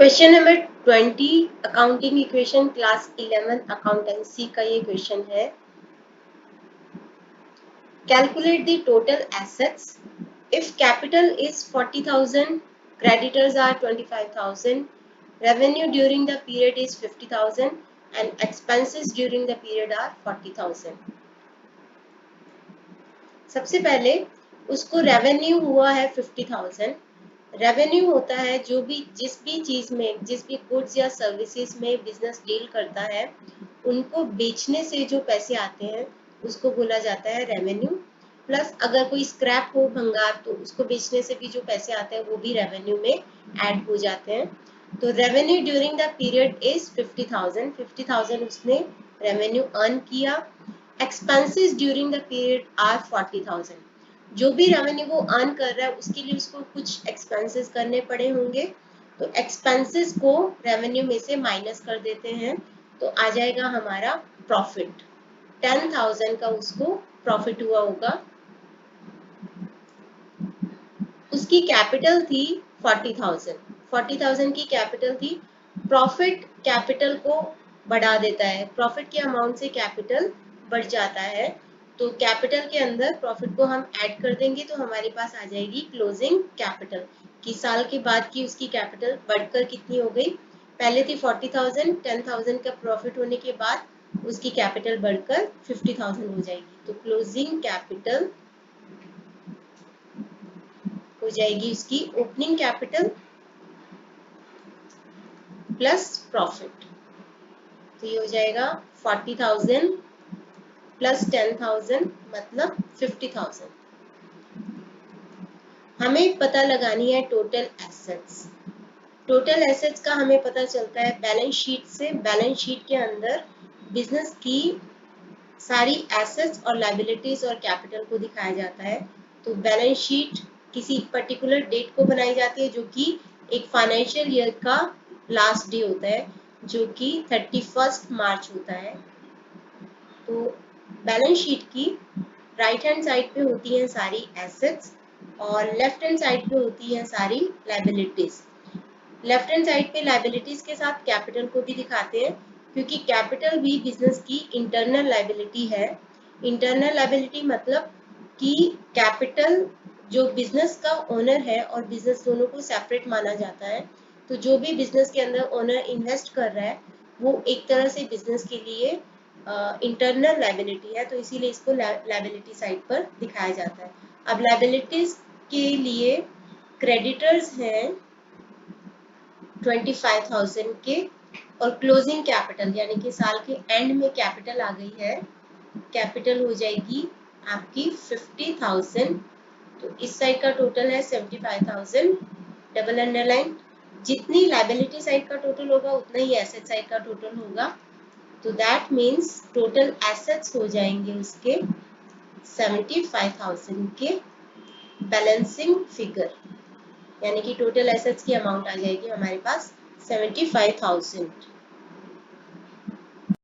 Question number 20 accounting equation class 11 accountancy का ये question है। Calculate the total assets if capital is 40,000, creditors are 25,000, revenue during the period is 50,000 and expenses during the period are 40,000। सबसे पहले उसको revenue हुआ है 50,000। Revenue होता है जिस भी चीज में, जिस भी गुड्स या सर्विसेज में बिजनेस डील करता है, उनको बेचने से जो पैसे आते हैं उसको बोला जाता है रेवेन्यू। प्लस अगर कोई स्क्रैप हो, भंगार, तो उसको बेचने से भी जो पैसे आते हैं वो भी रेवेन्यू में ऐड हो जाते हैं। तो revenue during the period is 50,000। 50,000 उसने रेवेन्यू अर्न किया। Expenses during the period are 40,000। जो भी रेवेन्यू वो अर्न कर रहा है उसके लिए उसको कुछ एक्सपेंसेस करने पड़े होंगे, तो एक्सपेंसेस को रेवेन्यू में से माइनस कर देते हैं, तो आ जाएगा हमारा प्रॉफिट। 10,000 का उसको प्रॉफिट हुआ होगा। उसकी कैपिटल थी 40,000। 40,000 की कैपिटल थी। प्रॉफिट कैपिटल को बढ़ा देता है, प्रॉफिट के अमाउंट से कैपिटल बढ़ जाता है, तो कैपिटल के अंदर प्रॉफिट को हम ऐड कर देंगे तो हमारे पास आ जाएगी क्लोजिंग कैपिटल कि साल के बाद की उसकी कैपिटल बढ़कर कितनी हो गई। पहले थी 40,000, 10,000 का प्रॉफिट होने के बाद उसकी कैपिटल बढ़कर 50,000 हो जाएगी, तो क्लोजिंग कैपिटल हो जाएगी उसकी ओपनिंग कैपिटल प्लस प्रॉफिट। तो ये हो जाएगा 40,000 प्लस 10,000 मतलब 50,000। हमें पता लगानी है टोटल एसेट्स। टोटल एसेट्स का हमें पता चलता है बैलेंस शीट से। बैलेंस शीट के अंदर बिजनेस की सारी एसेट्स और लायबिलिटीज और कैपिटल को दिखाया जाता है। तो बैलेंस शीट किसी पर्टिकुलर डेट को बनाई जाती है, जो कि एक फाइनेंशियल ईयर का लास्ट डे होता है, जो कि 31 मार्च होता है। तो बैलेंस शीट की राइट हैंड साइड पे होती हैं सारी एसेट्स और लेफ्ट हैंड साइड पे होती हैं सारी लायबिलिटीज। लेफ्ट हैंड साइड पे लायबिलिटीज के साथ कैपिटल को भी दिखाते हैं, क्योंकि कैपिटल भी बिजनेस की इंटरनल लायबिलिटी है। इंटरनल लायबिलिटी मतलब कि कैपिटल जो बिजनेस का ओनर है और बिजनेस दोनों को सेपरेट माना जाता है, तो जो भी बिजनेस के अंदर ओनर इन्वेस्ट कर रहा है वो एक तरह से बिजनेस के लिए इंटरनल लायबिलिटी है, तो इसीलिए इसको लायबिलिटी साइड पर दिखाया जाता है। अब लायबिलिटीज के लिए क्रेडिटर्स हैं 25,000 के और क्लोजिंग कैपिटल यानी कि साल के एंड में कैपिटल आ गई है, कैपिटल हो जाएगी आपकी 50,000। तो इस साइड का टोटल है 75,000, डबल अंडरलाइन। जितनी लायबिलिटी साइड का टोटल होगा उतना ही एसेट साइड का टोटल होगा, तो दैट मीन्स टोटल एसेट्स हो जाएंगे उसके 75,000 के बैलेंसिंग फिगर, यानी कि टोटल एसेट्स की अमाउंट आ जाएगी हमारे पास 75,000।